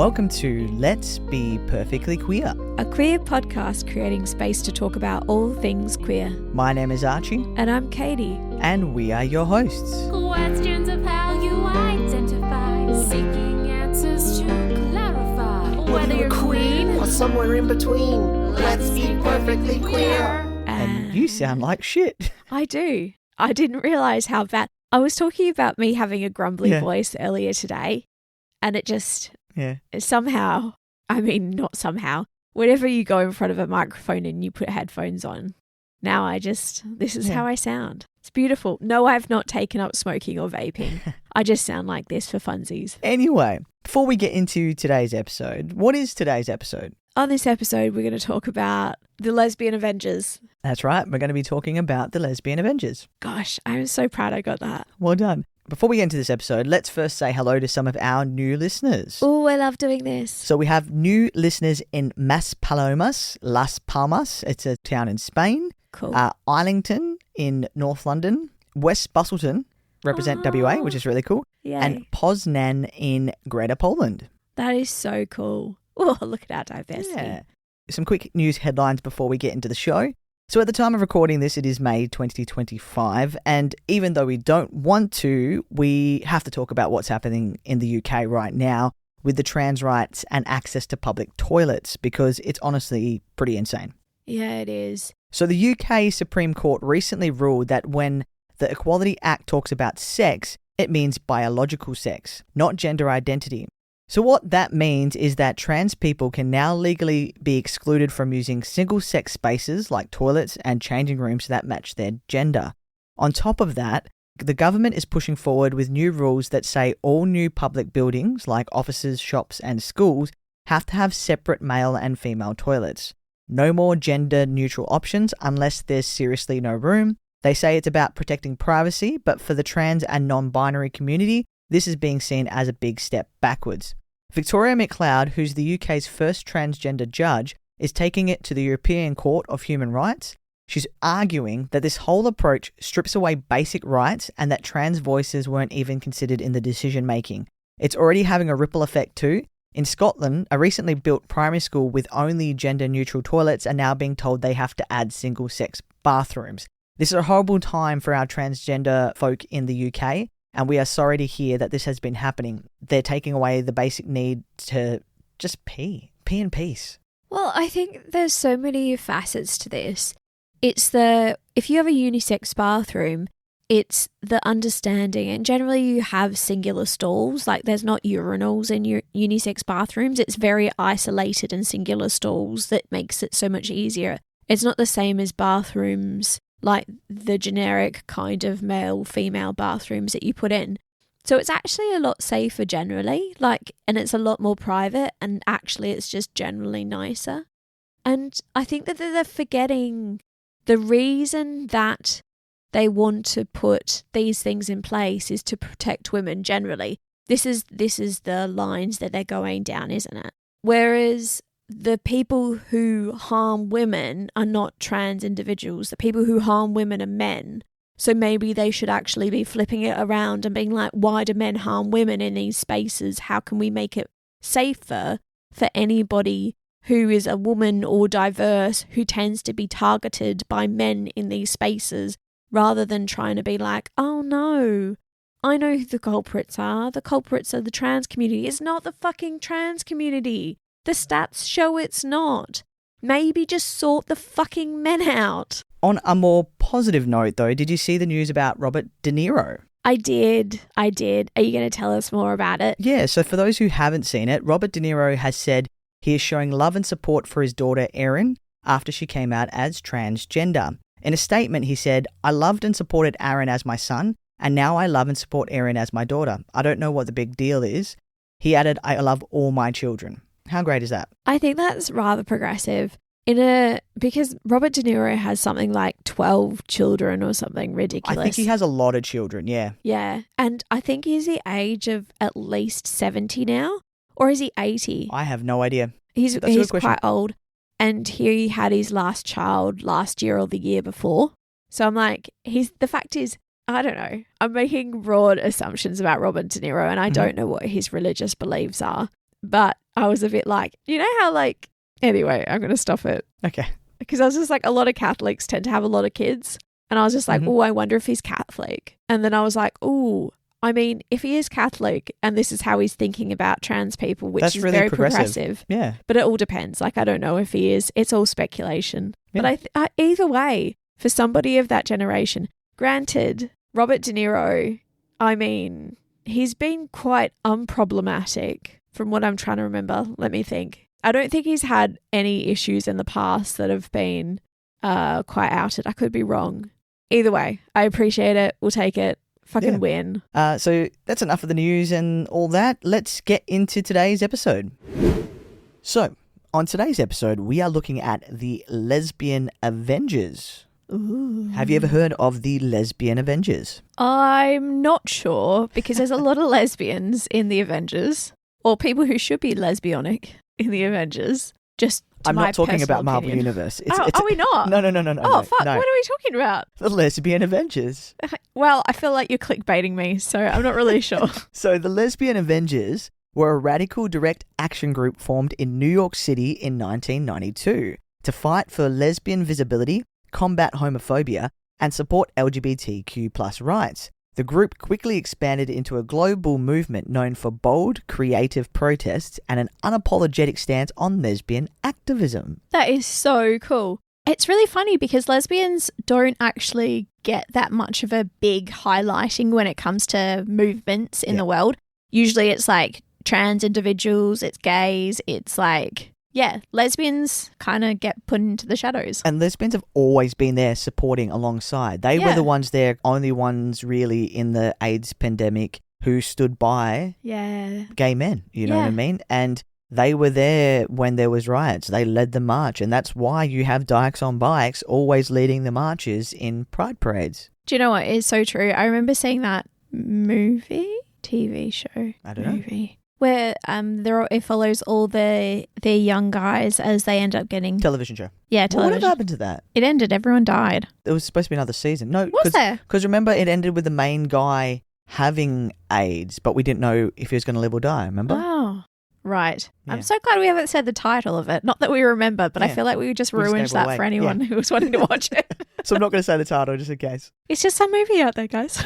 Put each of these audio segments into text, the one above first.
Welcome to Let's Be Perfectly Queer, a queer podcast creating space to talk about all things queer. My name is Archie. And I'm Katie. And we are your hosts. Questions of how you identify, seeking answers to clarify. Whether you're queen or somewhere in between, let's be perfectly queer. And you sound like shit. I do. I didn't realise how bad. I was talking about me having a grumbly voice earlier today, and it just... somehow, not somehow, whenever you go in front of a microphone and you put headphones on, now this is how I sound. It's beautiful. No, I've not taken up smoking or vaping. I just sound like this for funsies. Anyway, before we get into today's episode, what is today's episode? On this episode, we're going to talk about the Lesbian Avengers. That's right. We're going to be talking about the Lesbian Avengers. Gosh, I'm so proud I got that. Well done. Before we get into this episode, let's first say hello to some of our new listeners. Oh, I love doing this. So we have new listeners in Maspalomas, Las Palmas. It's a town in Spain. Cool. Islington in North London. West Bustleton, represent WA, which is really cool. Yay. And Poznan in Greater Poland. That is so cool. Oh, look at our diversity. Yeah. Some quick news headlines before we get into the show. So at the time of recording this, it is May 2025, and even though we don't want to, we have to talk about what's happening in the UK right now with the trans rights and access to public toilets, because it's honestly pretty insane. Yeah, it is. So the UK Supreme Court recently ruled that when the Equality Act talks about sex, it means biological sex, not gender identity. So what that means is that trans people can now legally be excluded from using single-sex spaces like toilets and changing rooms that match their gender. On top of that, the government is pushing forward with new rules that say all new public buildings like offices, shops and schools have to have separate male and female toilets. No more gender-neutral options unless there's seriously no room. They say it's about protecting privacy, but for the trans and non-binary community, this is being seen as a big step backwards. Victoria McLeod, who's the UK's first transgender judge, is taking it to the European Court of Human Rights. She's arguing that this whole approach strips away basic rights and that trans voices weren't even considered in the decision-making. It's already having a ripple effect too. In Scotland, a recently built primary school with only gender-neutral toilets are now being told they have to add single-sex bathrooms. This is a horrible time for our transgender folk in the UK. And we are sorry to hear that this has been happening. They're taking away the basic need to just pee in peace. Well, I think there's so many facets to this. If you have a unisex bathroom, it's the understanding, and generally you have singular stalls, like there's not urinals in your unisex bathrooms. It's very isolated and singular stalls that makes it so much easier. It's not the same as bathrooms like the generic kind of male-female bathrooms that you put in. So it's actually a lot safer generally, and it's a lot more private, and actually it's just generally nicer. And I think that they're forgetting the reason that they want to put these things in place is to protect women generally. This is the lines that they're going down, isn't it? Whereas the people who harm women are not trans individuals. The people who harm women are men. So maybe they should actually be flipping it around and being like, why do men harm women in these spaces? How can we make it safer for anybody who is a woman or diverse who tends to be targeted by men in these spaces, rather than trying to be like, oh no, I know who the culprits are. The culprits are the trans community. It's not the fucking trans community. The stats show it's not. Maybe just sort the fucking men out. On a more positive note, though, did you see the news about Robert De Niro? I did. Are you going to tell us more about it? Yeah, so for those who haven't seen it, Robert De Niro has said he is showing love and support for his daughter Erin after she came out as transgender. In a statement, he said, I loved and supported Aaron as my son, and now I love and support Erin as my daughter. I don't know what the big deal is. He added, I love all my children. How great is that? I think that's rather progressive because Robert De Niro has something like 12 children or something ridiculous. I think he has a lot of children, yeah. Yeah, and I think he's the age of at least 70 now, or is he 80? I have no idea. He's quite old, and he had his last child last year or the year before. So I'm like, the fact is, I don't know. I'm making broad assumptions about Robert De Niro, and I don't know what his religious beliefs are. but I was a bit like, you know how like, anyway, I'm going to stop it. Okay. Because I was just like, a lot of Catholics tend to have a lot of kids. And I was just like, oh, I wonder if he's Catholic. And then I was like, oh, I mean, if he is Catholic and this is how he's thinking about trans people, which That's is really very progressive. Yeah. But it all depends. Like, I don't know if he is. It's all speculation. Yeah. But either way, for somebody of that generation, granted, Robert De Niro, I mean, he's been quite unproblematic from what I'm trying to remember. Let me think. I don't think he's had any issues in the past that have been quite outed. I could be wrong. Either way, I appreciate it. We'll take it. Fucking win. So that's enough of the news and all that. Let's get into today's episode. So, on today's episode, we are looking at the Lesbian Avengers. Ooh. Have you ever heard of the Lesbian Avengers? I'm not sure because there's a lot of lesbians in the Avengers, or people who should be lesbianic in the Avengers. Just I'm not talking about Marvel Marvel Universe. Are we not? No. Oh, fuck. No. What are we talking about? The Lesbian Avengers. Well, I feel like you're clickbaiting me, so I'm not really sure. So the Lesbian Avengers were a radical direct action group formed in New York City in 1992 to fight for lesbian visibility, combat homophobia, and support LGBTQ+ rights. The group quickly expanded into a global movement known for bold, creative protests and an unapologetic stance on lesbian activism. That is so cool. It's really funny because lesbians don't actually get that much of a big highlighting when it comes to movements in the world. Usually it's like trans individuals, it's gays, it's like, lesbians kind of get put into the shadows. And lesbians have always been there supporting alongside. They were the ones there, only ones really in the AIDS pandemic who stood by gay men, you know what I mean? And they were there when there was riots. They led the march. And that's why you have Dykes on bikes always leading the marches in pride parades. Do you know what is so true? I remember seeing that TV show. I don't know. Where it follows all their young guys as they end up getting... Television show. Yeah, television. What happened to that? It ended. Everyone died. There was supposed to be another season. No, Was there? Because remember, it ended with the main guy having AIDS, but we didn't know if he was going to live or die, remember? Oh, right. Yeah. I'm so glad we haven't said the title of it. Not that we remember, but I feel like we just ruined gave it that away. for anyone who was wanting to watch it. So I'm not going to say the title just in case. It's just some movie out there, guys.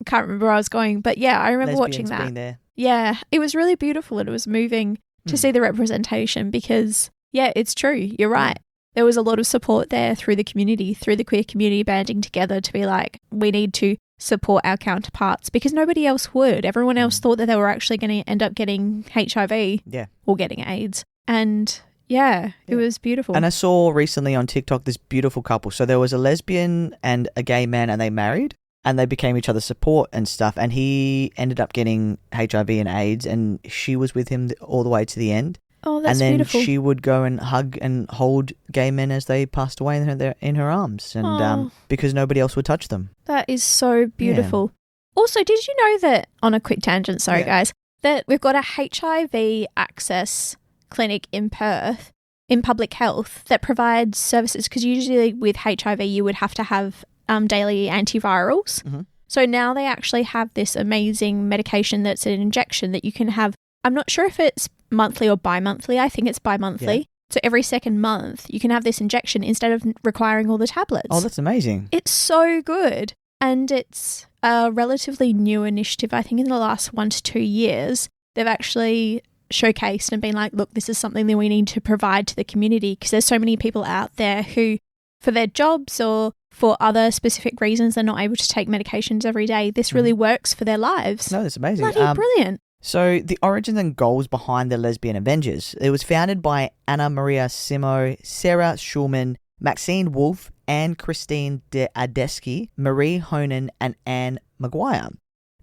Can't remember where I was going, but yeah, I remember watching that. Being there. Yeah, it was really beautiful and it was moving to see the representation because, it's true. You're right. There was a lot of support there through the community, through the queer community banding together to be like, we need to support our counterparts because nobody else would. Everyone else thought that they were actually going to end up getting HIV or getting AIDS. And it was beautiful. And I saw recently on TikTok this beautiful couple. So there was a lesbian and a gay man and they married. And they became each other's support and stuff. And he ended up getting HIV and AIDS and she was with him all the way to the end. Oh, that's beautiful. And then beautiful. she would go and hug and hold gay men as they passed away in her arms. And because nobody else would touch them. That is so beautiful. Yeah. Also, did you know that, on a quick tangent, guys, that we've got a HIV access clinic in Perth in public health that provides services? Because usually with HIV you would have to have daily antivirals. Mm-hmm. So now they actually have this amazing medication that's an injection that you can have. I'm not sure if it's monthly or bi-monthly. I think it's bi-monthly. Yeah. So every second month you can have this injection instead of requiring all the tablets. Oh, that's amazing. It's so good. And it's a relatively new initiative. I think in the last 1 to 2 years, they've actually showcased and been like, look, this is something that we need to provide to the community because there's so many people out there who, for their jobs or for other specific reasons, they're not able to take medications every day. This really works for their lives. No, that's amazing. Bloody brilliant. So the origins and goals behind the Lesbian Avengers. It was founded by Anna Maria Simo, Sarah Schulman, Maxine Wolfe, Anne Christine de Adesky, Marie Honan, and Anne Maguire.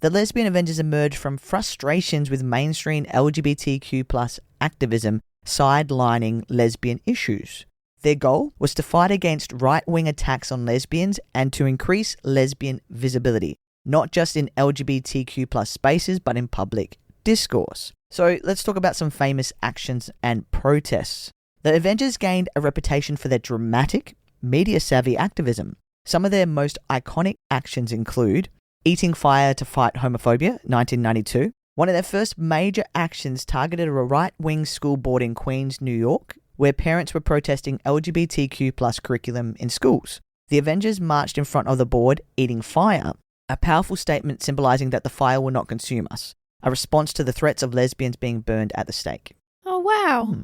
The Lesbian Avengers emerged from frustrations with mainstream LGBTQ+ activism sidelining lesbian issues. Their goal was to fight against right-wing attacks on lesbians and to increase lesbian visibility, not just in LGBTQ+ spaces, but in public discourse. So let's talk about some famous actions and protests. The Avengers gained a reputation for their dramatic, media-savvy activism. Some of their most iconic actions include eating fire to fight homophobia, 1992, One of their first major actions targeted a right-wing school board in Queens, New York, where parents were protesting LGBTQ plus curriculum in schools. The Avengers marched in front of the board, eating fire, a powerful statement symbolizing that the fire will not consume us, a response to the threats of lesbians being burned at the stake. Oh, wow.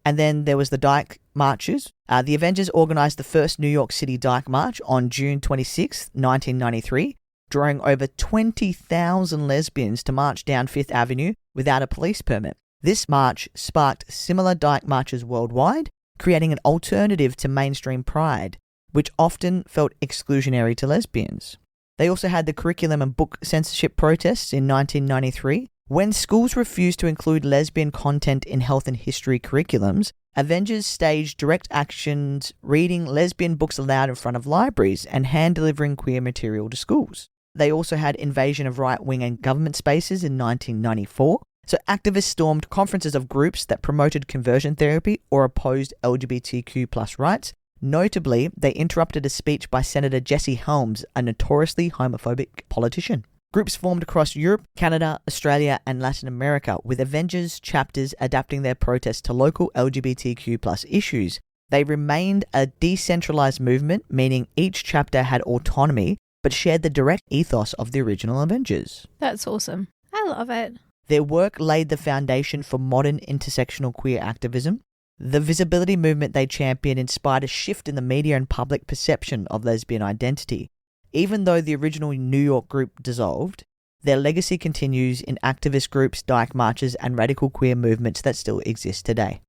And then there was the Dyke Marches. The Avengers organized the first New York City Dyke March on June 26, 1993, drawing over 20,000 lesbians to march down Fifth Avenue without a police permit. This march sparked similar Dyke Marches worldwide, creating an alternative to mainstream pride, which often felt exclusionary to lesbians. They also had the curriculum and book censorship protests in 1993. When schools refused to include lesbian content in health and history curriculums, Avengers staged direct actions, reading lesbian books aloud in front of libraries and hand-delivering queer material to schools. They also had invasion of right-wing and government spaces in 1994. So activists stormed conferences of groups that promoted conversion therapy or opposed LGBTQ plus rights. Notably, they interrupted a speech by Senator Jesse Helms, a notoriously homophobic politician. Groups formed across Europe, Canada, Australia, and Latin America, with Avengers chapters adapting their protests to local LGBTQ plus issues. They remained a decentralized movement, meaning each chapter had autonomy, but shared the direct ethos of the original Avengers. That's awesome. I love it. Their work laid the foundation for modern intersectional queer activism. The visibility movement they championed inspired a shift in the media and public perception of lesbian identity. Even though the original New York group dissolved, their legacy continues in activist groups, dyke marches, and radical queer movements that still exist today.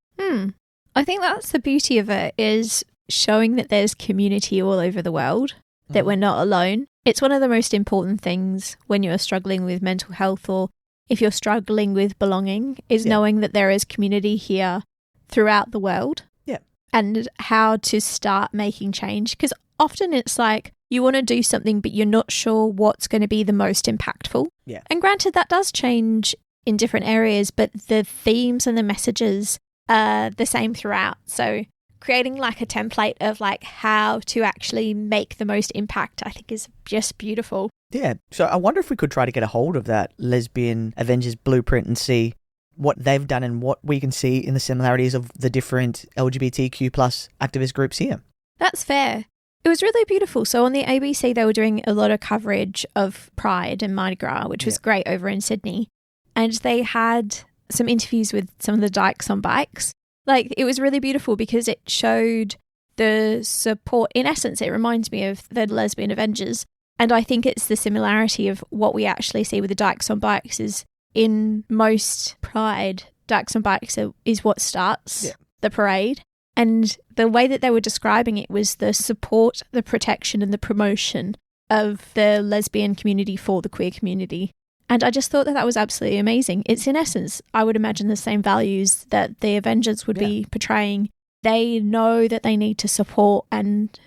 I think that's the beauty of it, is showing that there's community all over the world, that we're not alone. It's one of the most important things when you're struggling with mental health, or if you're struggling with belonging, is knowing that there is community here throughout the world. Yeah. And how to start making change. Because often it's like you want to do something, but you're not sure what's going to be the most impactful. Yeah. And granted, that does change in different areas, but the themes and the messages are the same throughout. So creating like a template of like how to actually make the most impact, I think is just beautiful. Yeah. So I wonder if we could try to get a hold of that Lesbian Avengers blueprint and see what they've done and what we can see in the similarities of the different LGBTQ plus activist groups here. That's fair. It was really beautiful. So on the ABC, they were doing a lot of coverage of Pride and Mardi Gras, which was great over in Sydney. And they had some interviews with some of the dykes on bikes. Like, it was really beautiful because it showed the support. In essence, it reminds me of the Lesbian Avengers. And I think it's the similarity of what we actually see with the dykes on bikes is in most Pride, dykes on bikes is what starts the parade. And the way that they were describing it was the support, the protection and the promotion of the lesbian community for the queer community. And I just thought that was absolutely amazing. It's in essence, I would imagine, the same values that the Avengers would be portraying. They know that they need to support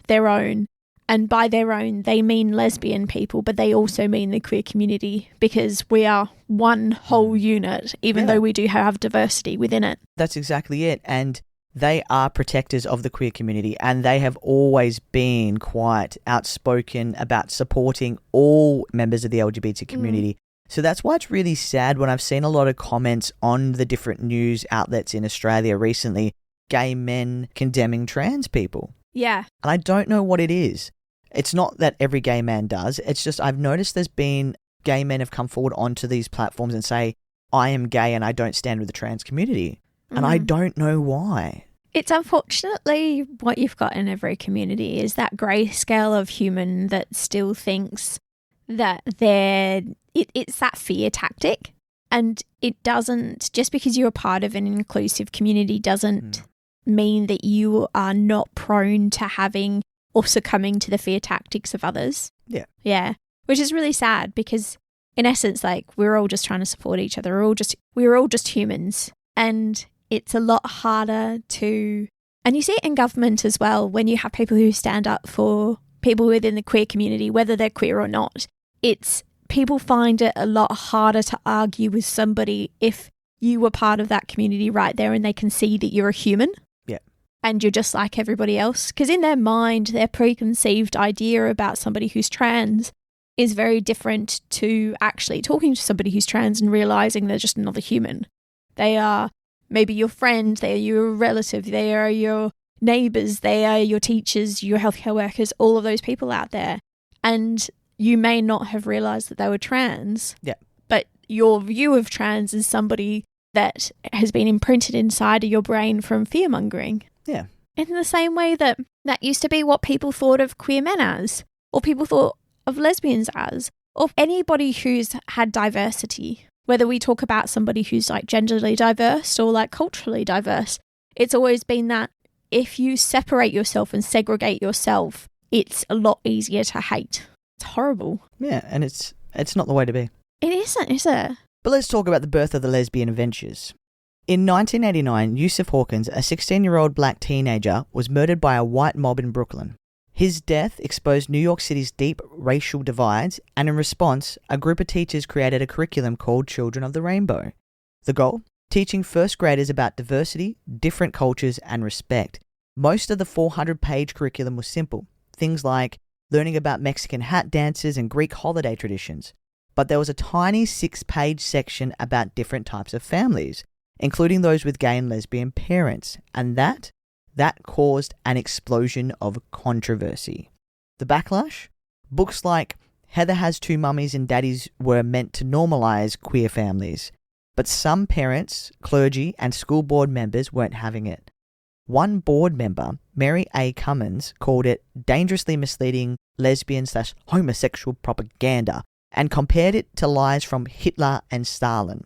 their own. And by their own, they mean lesbian people, but they also mean the queer community, because we are one whole unit, even though we do have diversity within it. That's exactly it. And they are protectors of the queer community, and they have always been quite outspoken about supporting all members of the LGBT community. So that's why it's really sad when I've seen a lot of comments on the different news outlets in Australia recently, gay men condemning trans people. Yeah. And I don't know what it is. It's not that every gay man does. It's just I've noticed there's been gay men have come forward onto these platforms and say, I am gay and I don't stand with the trans community. And I don't know why. It's unfortunately what you've got in every community is that grey scale of human that still thinks that it's that fear tactic. And it doesn't, just because you're a part of an inclusive community doesn't mean that you are not prone to having or succumbing to the fear tactics of others. Yeah. Yeah. Which is really sad because in essence, like, we're all just trying to support each other. We're all just humans. And it's a lot harder to, and you see it in government as well, when you have people who stand up for people within the queer community, whether they're queer or not. It's, people find it a lot harder to argue with somebody if you were part of that community right there and they can see that you're a human. Yeah. And you're just like everybody else. Because in their mind, their preconceived idea about somebody who's trans is very different to actually talking to somebody who's trans and realizing they're just another human. They are maybe your friend, they are your relative, they are your neighbors, they are your teachers, your healthcare workers, all of those people out there. And you may not have realized that they were trans. Yeah. But your view of trans is somebody that has been imprinted inside of your brain from fear-mongering. Yeah. In the same way that used to be what people thought of queer men as, or people thought of lesbians as, or anybody who's had diversity. Whether we talk about somebody who's like genderly diverse or like culturally diverse, it's always been that if you separate yourself and segregate yourself, it's a lot easier to hate. It's horrible. Yeah, and it's not the way to be. It isn't, is it? But let's talk about the birth of the Lesbian Avengers. In 1989, Yusuf Hawkins, a 16-year-old black teenager, was murdered by a white mob in Brooklyn. His death exposed New York City's deep racial divides, and in response, a group of teachers created a curriculum called Children of the Rainbow. The goal? Teaching first graders about diversity, different cultures, and respect. Most of the 400-page curriculum was simple. Things like learning about Mexican hat dances and Greek holiday traditions. But there was a tiny 6-page section about different types of families, including those with gay and lesbian parents, and that caused an explosion of controversy. The backlash? Books like Heather Has Two Mummies and Daddies were meant to normalize queer families, but some parents, clergy, and school board members weren't having it. One board member, Mary A. Cummins, called it dangerously misleading lesbian/homosexual propaganda and compared it to lies from Hitler and Stalin.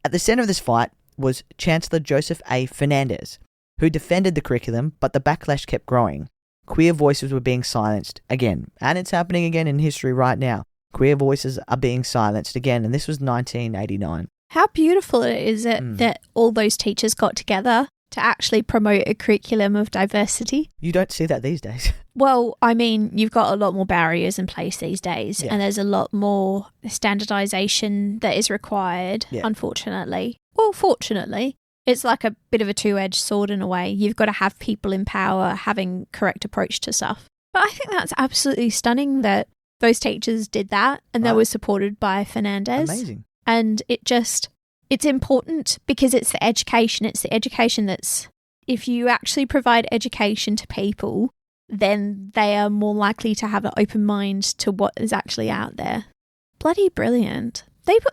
At the center of this fight was Chancellor Joseph A. Fernandez, who defended the curriculum, but the backlash kept growing. Queer voices were being silenced again, and it's happening again in history right now. Queer voices are being silenced again, and this was 1989. How beautiful is it that all those teachers got together to actually promote a curriculum of diversity? You don't see that these days. Well, I mean, you've got a lot more barriers in place these days, and there's a lot more standardization that is required, unfortunately. Well, fortunately. It's like a bit of a two-edged sword in a way. You've got to have people in power having correct approach to stuff. But I think that's absolutely stunning that those teachers did that, and they were supported by Fernandez. Amazing. And it's important because it's the education. It's the education that's, if you actually provide education to people, then they are more likely to have an open mind to what is actually out there. Bloody brilliant. People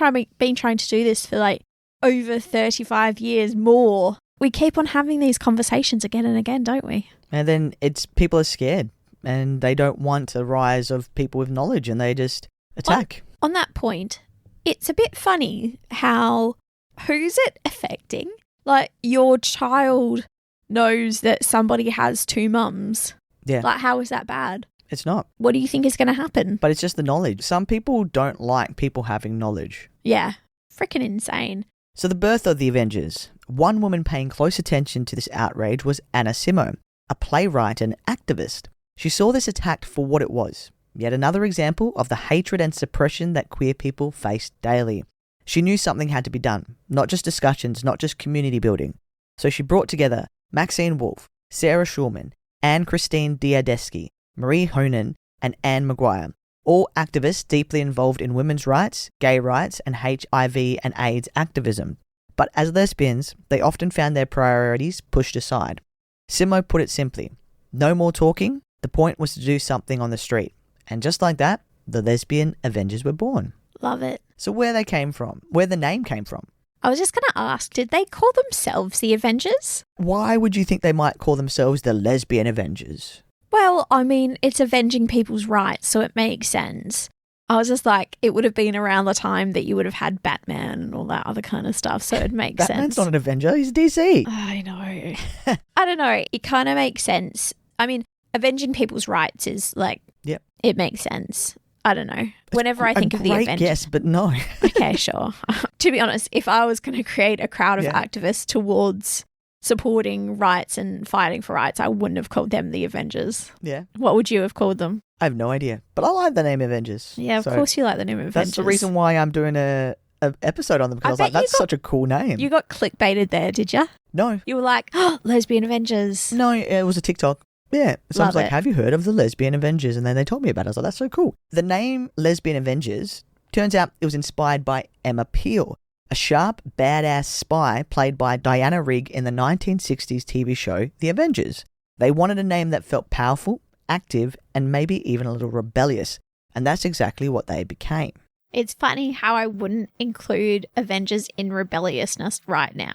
have been trying to do this for like over 35 years more. We keep on having these conversations again and again, don't we? And then people are scared and they don't want a rise of people with knowledge and they just attack. On that point, it's a bit funny how, who's it affecting? Like, your child knows that somebody has two mums. Yeah. Like, how is that bad? It's not. What do you think is going to happen? But it's just the knowledge. Some people don't like people having knowledge. Yeah. Freaking insane. So the birth of the Avengers. One woman paying close attention to this outrage was Anna Simo, a playwright and activist. She saw this attack for what it was. Yet another example of the hatred and suppression that queer people face daily. She knew something had to be done. Not just discussions, not just community building. So she brought together Maxine Wolfe, Sarah Schulman, Anne-Christine Diadesky, Marie Honan, and Anne Maguire. All activists deeply involved in women's rights, gay rights, and HIV and AIDS activism. But as lesbians, they often found their priorities pushed aside. Simo put it simply, no more talking, the point was to do something on the street. And just like that, the Lesbian Avengers were born. Love it. So where they came from, where the name came from. I was just going to ask, did they call themselves the Avengers? Why would you think they might call themselves the Lesbian Avengers? Well, I mean, it's avenging people's rights, so it makes sense. I was just like, it would have been around the time that you would have had Batman and all that other kind of stuff, so it makes sense. Batman's not an Avenger, he's DC. I know. I don't know. It kind of makes sense. I mean, avenging people's rights is like, yep. It makes sense. I don't know. Whenever I think of the Avengers. Yes, but no. Okay, sure. To be honest, if I was going to create a crowd of activists towards supporting rights and fighting for rights, I wouldn't have called them the Avengers. Yeah. What would you have called them? I have no idea. But I like the name Avengers. Yeah, of course you like the name Avengers. That's the reason why I'm doing a episode on them, because I was like, that's such a cool name. You got clickbaited there, did you? No. You were like, oh, Lesbian Avengers. No, it was a TikTok. Yeah. Someone's Love like, it. have you heard of the Lesbian Avengers? And then they told me about it. I was like, that's so cool. The name Lesbian Avengers, turns out it was inspired by Emma Peel, a sharp, badass spy played by Diana Rigg in the 1960s TV show The Avengers. They wanted a name that felt powerful, active, and maybe even a little rebellious. And that's exactly what they became. It's funny how I wouldn't include Avengers in rebelliousness right now.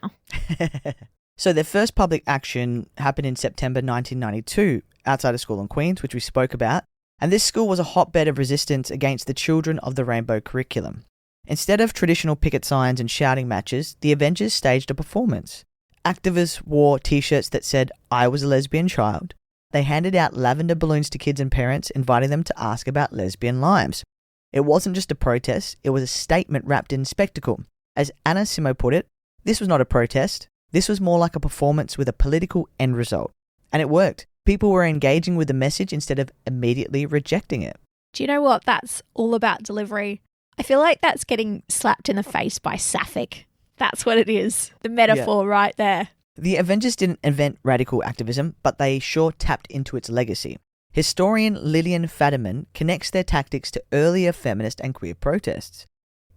So their first public action happened in September 1992 outside a school in Queens, which we spoke about. And this school was a hotbed of resistance against the Children of the Rainbow curriculum. Instead of traditional picket signs and shouting matches, the Avengers staged a performance. Activists wore t-shirts that said, "I was a lesbian child." They handed out lavender balloons to kids and parents, inviting them to ask about lesbian lives. It wasn't just a protest, it was a statement wrapped in spectacle. As Anna Simo put it, this was not a protest. This was more like a performance with a political end result. And it worked. People were engaging with the message instead of immediately rejecting it. Do you know what? That's all about delivery. I feel like that's getting slapped in the face by Sapphic. That's what it is. The metaphor right there. The Avengers didn't invent radical activism, but they sure tapped into its legacy. Historian Lillian Fadiman connects their tactics to earlier feminist and queer protests.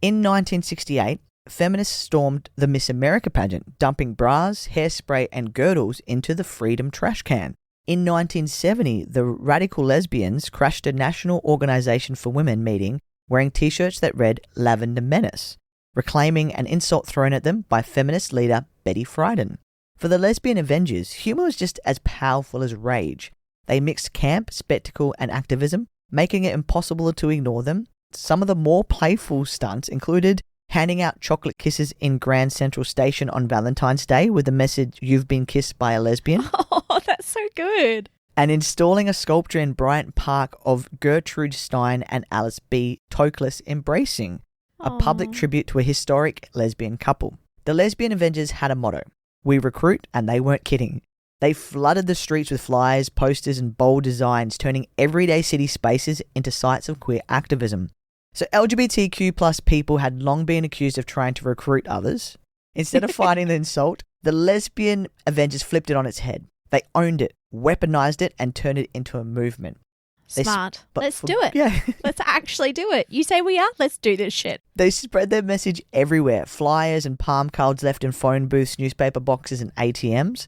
In 1968, feminists stormed the Miss America pageant, dumping bras, hairspray, and girdles into the Freedom trash can. In 1970, the radical lesbians crashed a National Organization for Women meeting wearing t-shirts that read Lavender Menace, reclaiming an insult thrown at them by feminist leader Betty Friedan. For the Lesbian Avengers, humor was just as powerful as rage. They mixed camp, spectacle, and activism, making it impossible to ignore them. Some of the more playful stunts included handing out chocolate kisses in Grand Central Station on Valentine's Day with the message, "You've been kissed by a lesbian." Oh, that's so good. And installing a sculpture in Bryant Park of Gertrude Stein and Alice B. Toklas embracing, a public Aw. tribute to a historic lesbian couple. The Lesbian Avengers had a motto: "We recruit," and they weren't kidding. They flooded the streets with flyers, posters, and bold designs, turning everyday city spaces into sites of queer activism. So LGBTQ plus people had long been accused of trying to recruit others. Instead of fighting the insult, the Lesbian Avengers flipped it on its head. They owned it, weaponized it, and turned it into a movement. Smart. Let's do it. Yeah. Let's actually do it. You say we are? Let's do this shit. They spread their message everywhere. Flyers and palm cards left in phone booths, newspaper boxes, and ATMs.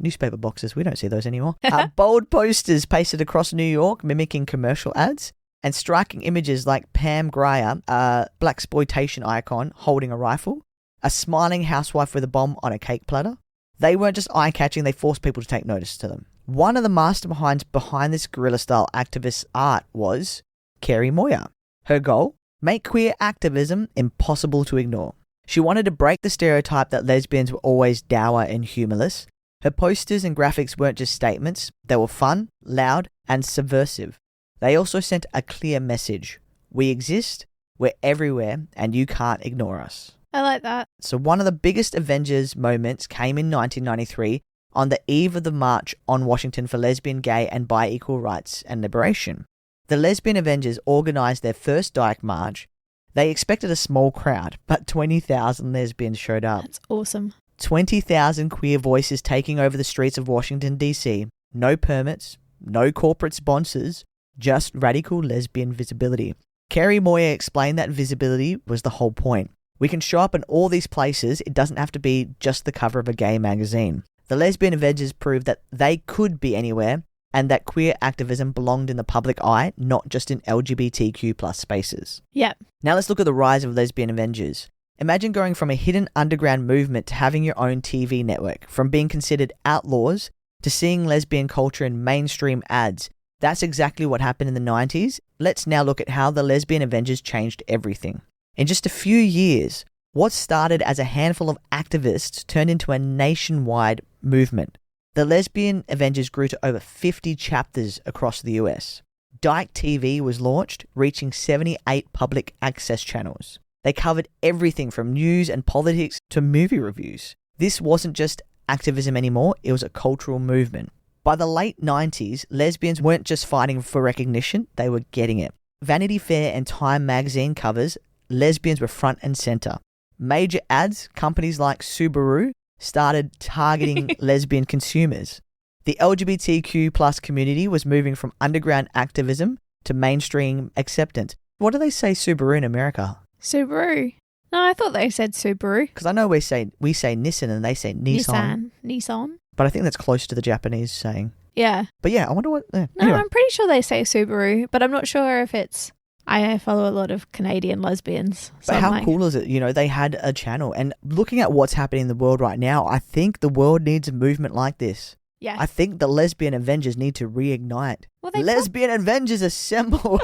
Newspaper boxes, we don't see those anymore. Bold posters pasted across New York, mimicking commercial ads, and striking images like Pam Grier, a blaxploitation icon, holding a rifle, a smiling housewife with a bomb on a cake platter. They weren't just eye-catching, they forced people to take notice to them. One of the masterminds behind this guerrilla-style activist art was Carrie Moyer. Her goal? Make queer activism impossible to ignore. She wanted to break the stereotype that lesbians were always dour and humorless. Her posters and graphics weren't just statements, they were fun, loud, and subversive. They also sent a clear message. We exist, we're everywhere, and you can't ignore us. I like that. So one of the biggest Avengers moments came in 1993 on the eve of the March on Washington for lesbian, gay, and bi equal rights and liberation. The Lesbian Avengers organized their first Dyke March. They expected a small crowd, but 20,000 lesbians showed up. That's awesome. 20,000 queer voices taking over the streets of Washington, D.C. No permits, no corporate sponsors, just radical lesbian visibility. Carrie Moyer explained that visibility was the whole point. We can show up in all these places, it doesn't have to be just the cover of a gay magazine. The Lesbian Avengers proved that they could be anywhere and that queer activism belonged in the public eye, not just in LGBTQ plus spaces. Yep. Now let's look at the rise of Lesbian Avengers. Imagine going from a hidden underground movement to having your own TV network, from being considered outlaws to seeing lesbian culture in mainstream ads. That's exactly what happened in the 90s. Let's now look at how the Lesbian Avengers changed everything. In just a few years, what started as a handful of activists turned into a nationwide movement. The Lesbian Avengers grew to over 50 chapters across the US. Dyke TV was launched, reaching 78 public access channels. They covered everything from news and politics to movie reviews. This wasn't just activism anymore, it was a cultural movement. By the late 90s, lesbians weren't just fighting for recognition, they were getting it. Vanity Fair and Time magazine covers, lesbians were front and center. Major ads, companies like Subaru, started targeting lesbian consumers. The LGBTQ plus community was moving from underground activism to mainstream acceptance. What do they say Subaru in America? Subaru. No, I thought they said Subaru. Because I know we say Nissan and they say Nissan. Nissan. But I think that's close to the Japanese saying. Yeah. But yeah, I wonder what... No, anyway. I'm pretty sure they say Subaru, but I'm not sure if it's... I follow a lot of Canadian lesbians. So But how cool is it? They had a channel. And looking at what's happening in the world right now, I think the world needs a movement like this. Yeah. I think the Lesbian Avengers need to reignite. Well, Lesbian Avengers assemble.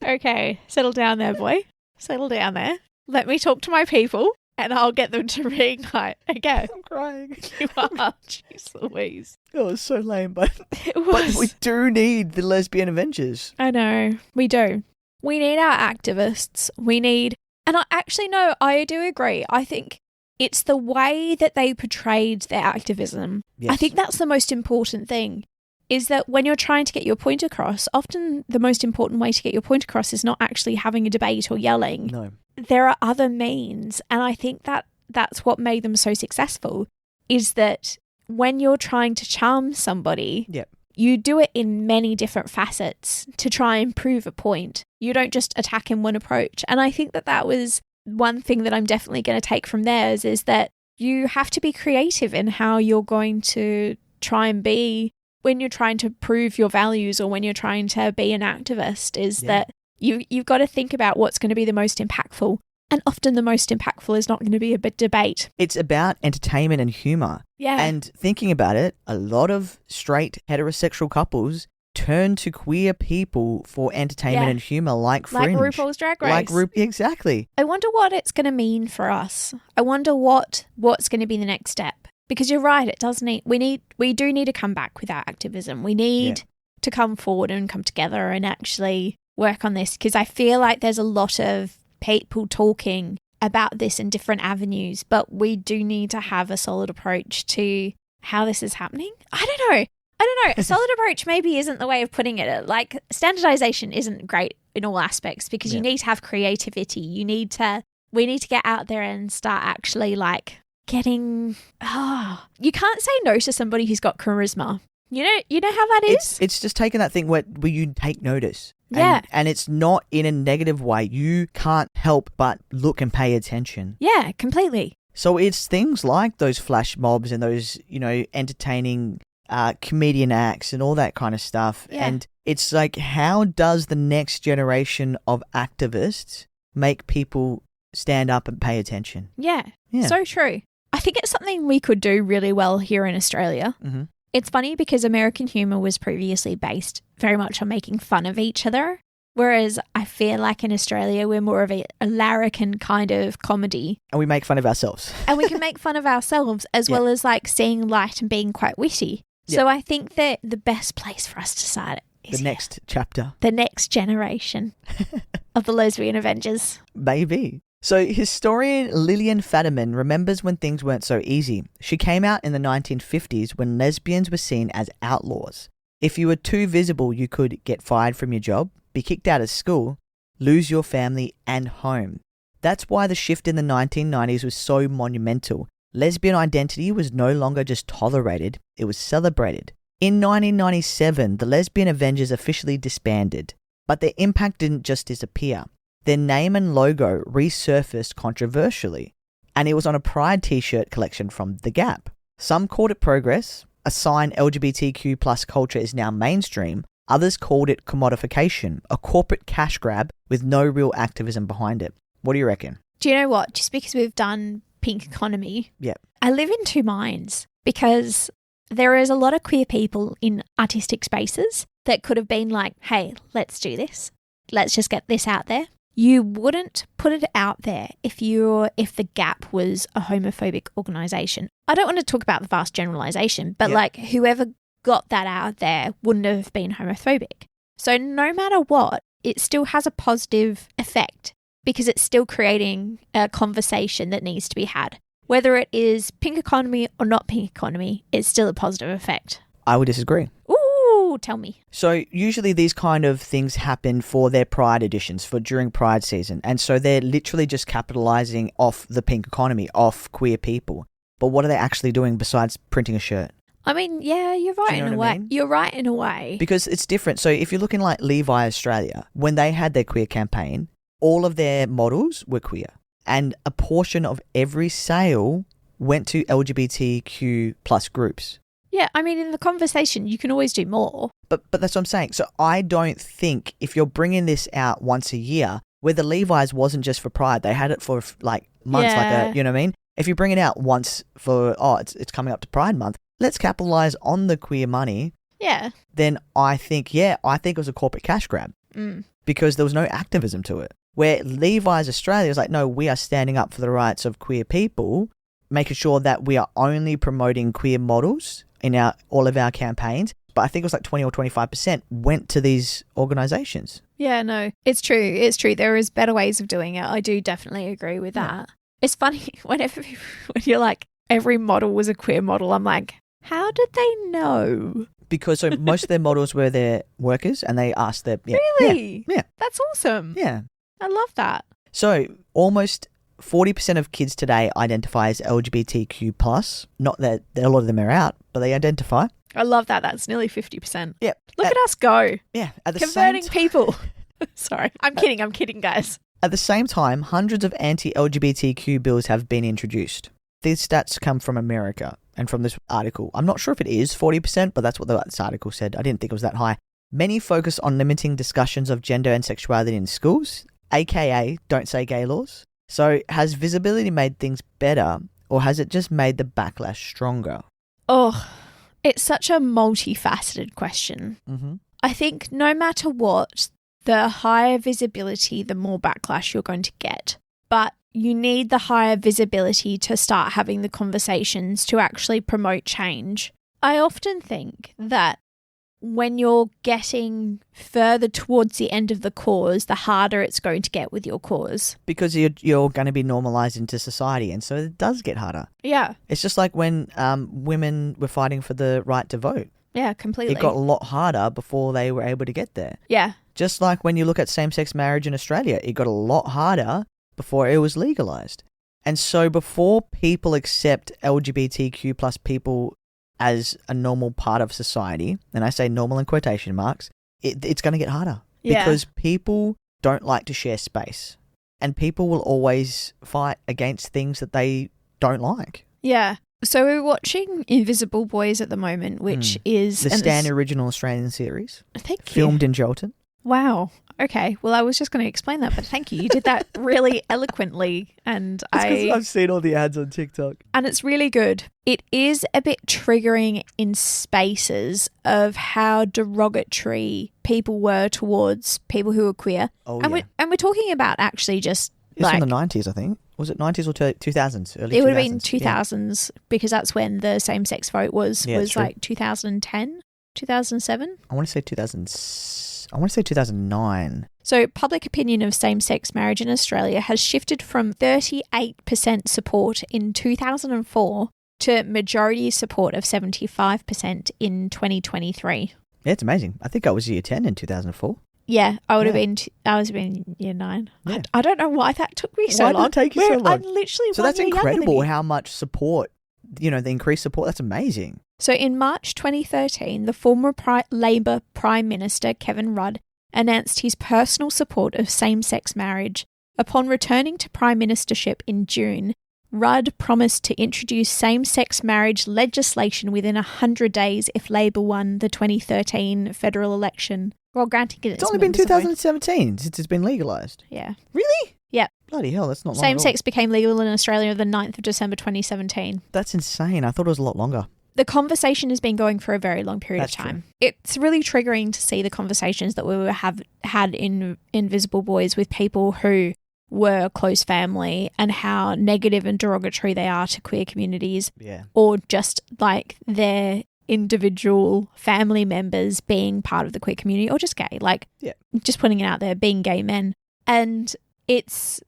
Okay, settle down there, boy. Settle down there. Let me talk to my people and I'll get them to reignite. Okay. I'm crying. You are. Jeez Louise. It was so lame, but It was. we do need the Lesbian Avengers. I know. We do. We need our activists. We need... And I do agree. I think it's the way that they portrayed their activism. Yes. I think that's the most important thing, is that when you're trying to get your point across, often the most important way to get your point across is not actually having a debate or yelling. No. There are other means, and I think that that's what made them so successful, is that when you're trying to charm somebody, Yep. you do it in many different facets to try and prove a point. You don't just attack in one approach. And I think that was one thing that I'm definitely going to take from theirs, is that you have to be creative in how you're going to try and be when you're trying to prove your values, or when you're trying to be an activist, is that you've got to think about what's going to be the most impactful. And often the most impactful is not going to be a bit debate. It's about entertainment and humour. Yeah. And thinking about it, a lot of straight heterosexual couples turn to queer people for entertainment and humour, like Fringe. Like RuPaul's Drag Race. Exactly. I wonder what it's going to mean for us. I wonder what's going to be the next step. Because you're right, it does need... We do need to come back with our activism. We need to come forward and come together and actually work on this. Because I feel like there's a lot of people talking about this in different avenues, but we do need to have a solid approach to how this is happening. I don't know. A solid approach maybe isn't the way of putting it. Like, standardization isn't great in all aspects, because you need to have creativity. We need to get out there and start actually like getting... you can't say no to somebody who's got charisma. You know how that is? It's just taking that thing where you take notice. Yeah. And it's not in a negative way. You can't help but look and pay attention. Yeah, completely. So it's things like those flash mobs and those, entertaining comedian acts and all that kind of stuff. Yeah. And it's like, how does the next generation of activists make people stand up and pay attention? Yeah. Yeah. So true. I think it's something we could do really well here in Australia. Mm-hmm. It's funny because American humour was previously based very much on making fun of each other, whereas I feel like in Australia we're more of a larrikin kind of comedy. And we make fun of ourselves. And we can make fun of ourselves as well as like seeing light and being quite witty. Yeah. So I think that the best place for us to start is The next chapter. the next generation of the Lesbian Avengers. Maybe. So historian Lillian Fadiman remembers when things weren't so easy. She came out in the 1950s when lesbians were seen as outlaws. If you were too visible, you could get fired from your job, be kicked out of school, lose your family and home. That's why the shift in the 1990s was so monumental. Lesbian identity was no longer just tolerated, it was celebrated. In 1997, the Lesbian Avengers officially disbanded, but their impact didn't just disappear. Their name and logo resurfaced controversially, and it was on a Pride t-shirt collection from The Gap. Some called it progress, a sign LGBTQ plus culture is now mainstream. Others called it commodification, a corporate cash grab with no real activism behind it. What do you reckon? Do you know what? Just because we've done pink economy, Yep. I live in two minds, because there is a lot of queer people in artistic spaces that could have been like, hey, let's do this. Let's just get this out there. You wouldn't put it out there if The Gap was a homophobic organisation. I don't want to talk about the vast generalisation, but like whoever got that out there wouldn't have been homophobic. So no matter what, it still has a positive effect, because it's still creating a conversation that needs to be had. Whether it is pink economy or not pink economy, it's still a positive effect. I would disagree. Ooh, tell me. So usually these kind of things happen for their Pride editions, for during Pride season. And so they're literally just capitalizing off the pink economy, off queer people. But what are they actually doing besides printing a shirt? I mean, yeah, you're right Do you know in a what I way. mean? You're right in a way. Because it's different. So if you're looking like Levi Australia, when they had their queer campaign, all of their models were queer. And a portion of every sale went to LGBTQ plus groups. Yeah, I mean, in the conversation, you can always do more. But that's what I'm saying. So I don't think if you're bringing this out once a year, where the Levi's wasn't just for Pride, they had it for like months, Yeah. you know what I mean? If you bring it out once for, it's coming up to Pride Month, let's capitalize on the queer money. Yeah. Then I think it was a corporate cash grab because there was no activism to it. Where Levi's Australia is like, no, we are standing up for the rights of queer people, making sure that we are only promoting queer models in all of our campaigns. But I think it was like 20 or 25% went to these organizations. Yeah, no, it's true. It's true. There is better ways of doing it. I do definitely agree with that. It's funny when you're like, every model was a queer model, I'm like, how did they know? Because so most of their models were their workers and they asked their... Yeah, Really? Yeah. That's awesome. Yeah. I love that. So almost 40% of kids today identify as LGBTQ+. Not that a lot of them are out, but they identify. I love that. That's nearly 50%. Yeah. Look at us go. Yeah. At the Converting same people. Sorry. I'm kidding, guys. At the same time, hundreds of anti-LGBTQ bills have been introduced. These stats come from America and from this article. I'm not sure if it is 40%, but that's what this article said. I didn't think it was that high. Many focus on limiting discussions of gender and sexuality in schools, aka don't say gay laws. So has visibility made things better, or has it just made the backlash stronger? Oh, it's such a multifaceted question. Mm-hmm. I think no matter what, the higher visibility, the more backlash you're going to get. But you need the higher visibility to start having the conversations to actually promote change. I often think that when you're getting further towards the end of the cause, the harder it's going to get with your cause. Because you're going to be normalized into society, and so it does get harder. Yeah. It's just like when women were fighting for the right to vote. Yeah, completely. It got a lot harder before they were able to get there. Yeah. Just like when you look at same-sex marriage in Australia, it got a lot harder before it was legalized. And so before people accept LGBTQ plus people as a normal part of society, and I say normal in quotation marks, it's going to get harder. Yeah. Because people don't like to share space. And people will always fight against things that they don't like. Yeah. So we're watching Invisible Boys at the moment, which is... The Stan original Australian series. Thank you. Filmed in Jolton. Wow. Okay. Well, I was just going to explain that, but thank you. You did that really eloquently, and I've seen all the ads on TikTok. And it's really good. It is a bit triggering in spaces of how derogatory people were towards people who were queer. Oh, and yeah. we're talking about actually just It's like... from the 90s, I think. Was it 90s or 2000s? Early 2000s? It would have been 2000s because that's when the same-sex vote was true. like 2010, 2007. I want to say 2009. So public opinion of same-sex marriage in Australia has shifted from 38% support in 2004 to majority support of 75% in 2023. Yeah, it's amazing. I think I was year 10 in 2004. Yeah, I would have Yeah. been. I was in year 9. Yeah. I don't know why that took me so Why did long. it take you so long? I'm literally So one that's year younger than incredible you. how much support, the increased support. That's amazing. So in March 2013, the former Labor Prime Minister Kevin Rudd announced his personal support of same-sex marriage. Upon returning to prime ministership in June, Rudd promised to introduce same-sex marriage legislation within 100 days if Labor won the 2013 federal election. Well, granting It's only been 2017 since it's been legalised. Yeah. Really? Yeah. Bloody hell, that's not long at all. Same-sex became legal in Australia on the 9th of December 2017. That's insane. I thought it was a lot longer. The conversation has been going for a very long period That's of time. It's really triggering to see the conversations that we had in Invisible Boys with people who were close family and how negative and derogatory they are to queer communities. Yeah. Or just like their individual family members being part of the queer community or just gay. Like, just putting it out there, being gay men. And it's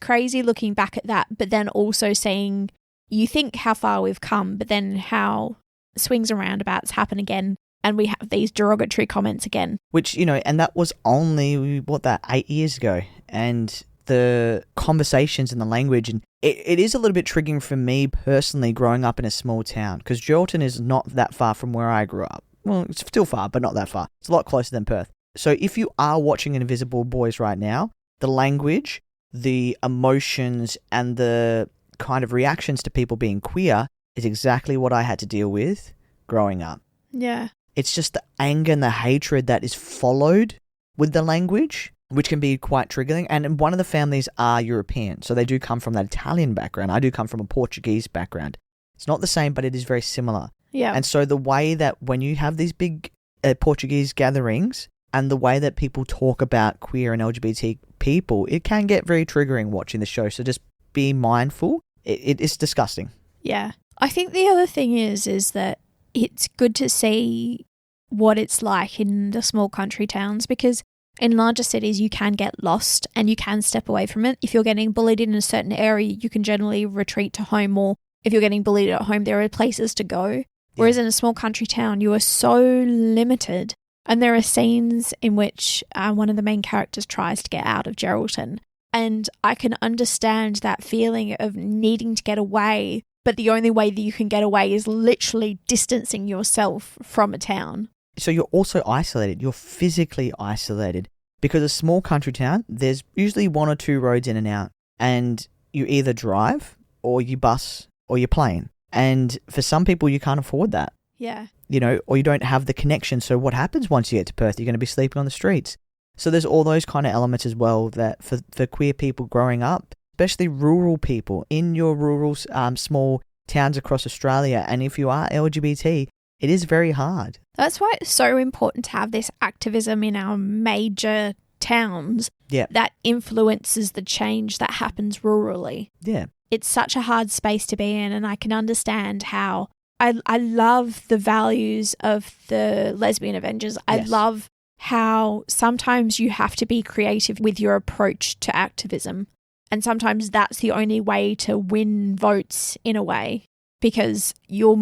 crazy looking back at that, but then also seeing, you think how far we've come, but then how swings and roundabouts happen again, and we have these derogatory comments again. Which, and that was only, 8 years ago. And the conversations and the language. And it is a little bit triggering for me personally growing up in a small town, because Geraldton is not that far from where I grew up. Well, it's still far, but not that far. It's a lot closer than Perth. So if you are watching Invisible Boys right now, the language, the emotions, and the kind of reactions to people being queer is exactly what I had to deal with growing up. Yeah. It's just the anger and the hatred that is followed with the language, which can be quite triggering. And one of the families are European, so they do come from that Italian background. I do come from a Portuguese background. It's not the same, but it is very similar. Yeah. And so the way that when you have these big Portuguese gatherings and the way that people talk about queer and LGBT people, it can get very triggering watching the show. So just be mindful. It is disgusting. Yeah. I think the other thing is that it's good to see what it's like in the small country towns, because in larger cities you can get lost and you can step away from it. If you're getting bullied in a certain area, you can generally retreat to home, or if you're getting bullied at home, there are places to go. Whereas in a small country town, you are so limited. And there are scenes in which one of the main characters tries to get out of Geraldton. And I can understand that feeling of needing to get away, but the only way that you can get away is literally distancing yourself from a town. So you're also isolated. You're physically isolated. Because a small country town, there's usually one or two roads in and out. And you either drive or you bus or you plane. And for some people, you can't afford that. Yeah. You know, or you don't have the connection. So what happens once you get to Perth? You're going to be sleeping on the streets. So there's all those kind of elements as well that for queer people growing up, especially rural people in your rural small towns across Australia. And if you are LGBT, it is very hard. That's why it's so important to have this activism in our major towns that influences the change that happens rurally. Yeah. It's such a hard space to be in, and I can understand how I love the values of the Lesbian Avengers. I love how sometimes you have to be creative with your approach to activism. And sometimes that's the only way to win votes in a way, because not your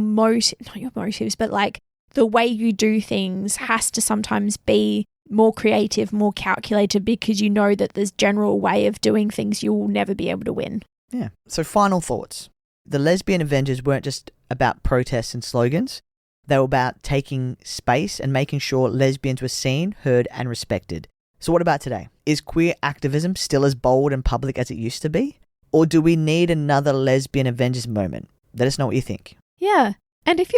motives, but like the way you do things has to sometimes be more creative, more calculated, because you know that there's general way of doing things you will never be able to win. Yeah. So final thoughts. The Lesbian Avengers weren't just about protests and slogans. They were about taking space and making sure lesbians were seen, heard, and respected. So what about today? Is queer activism still as bold and public as it used to be? Or do we need another Lesbian Avengers moment? Let us know what you think. Yeah. And if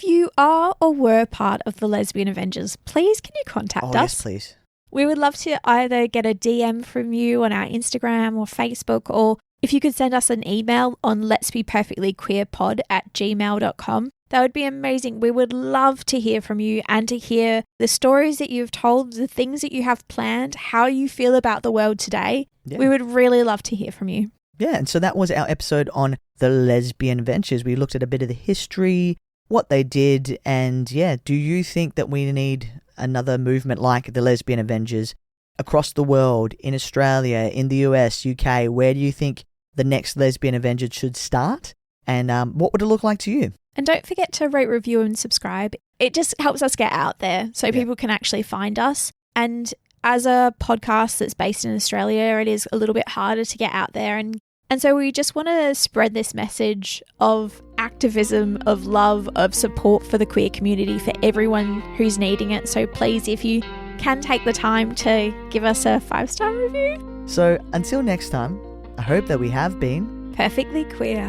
you are or were part of the Lesbian Avengers, please can you contact us? Yes, please. We would love to either get a DM from you on our Instagram or Facebook, or if you could send us an email on letsbeperfectlyqueerpod@gmail.com. That would be amazing. We would love to hear from you and to hear the stories that you've told, the things that you have planned, how you feel about the world today. Yeah. We would really love to hear from you. Yeah, and so that was our episode on the Lesbian Avengers. We looked at a bit of the history, what they did, and do you think that we need another movement like the Lesbian Avengers across the world, in Australia, in the US, UK? Where do you think the next Lesbian Avengers should start? And what would it look like to you? And don't forget to rate, review, and subscribe. It just helps us get out there so people can actually find us. And as a podcast that's based in Australia, it is a little bit harder to get out there. And so we just want to spread this message of activism, of love, of support for the queer community, for everyone who's needing it. So please, if you can take the time to give us a 5-star review. So until next time, I hope that we have been perfectly queer.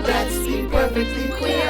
Let's be perfectly queer.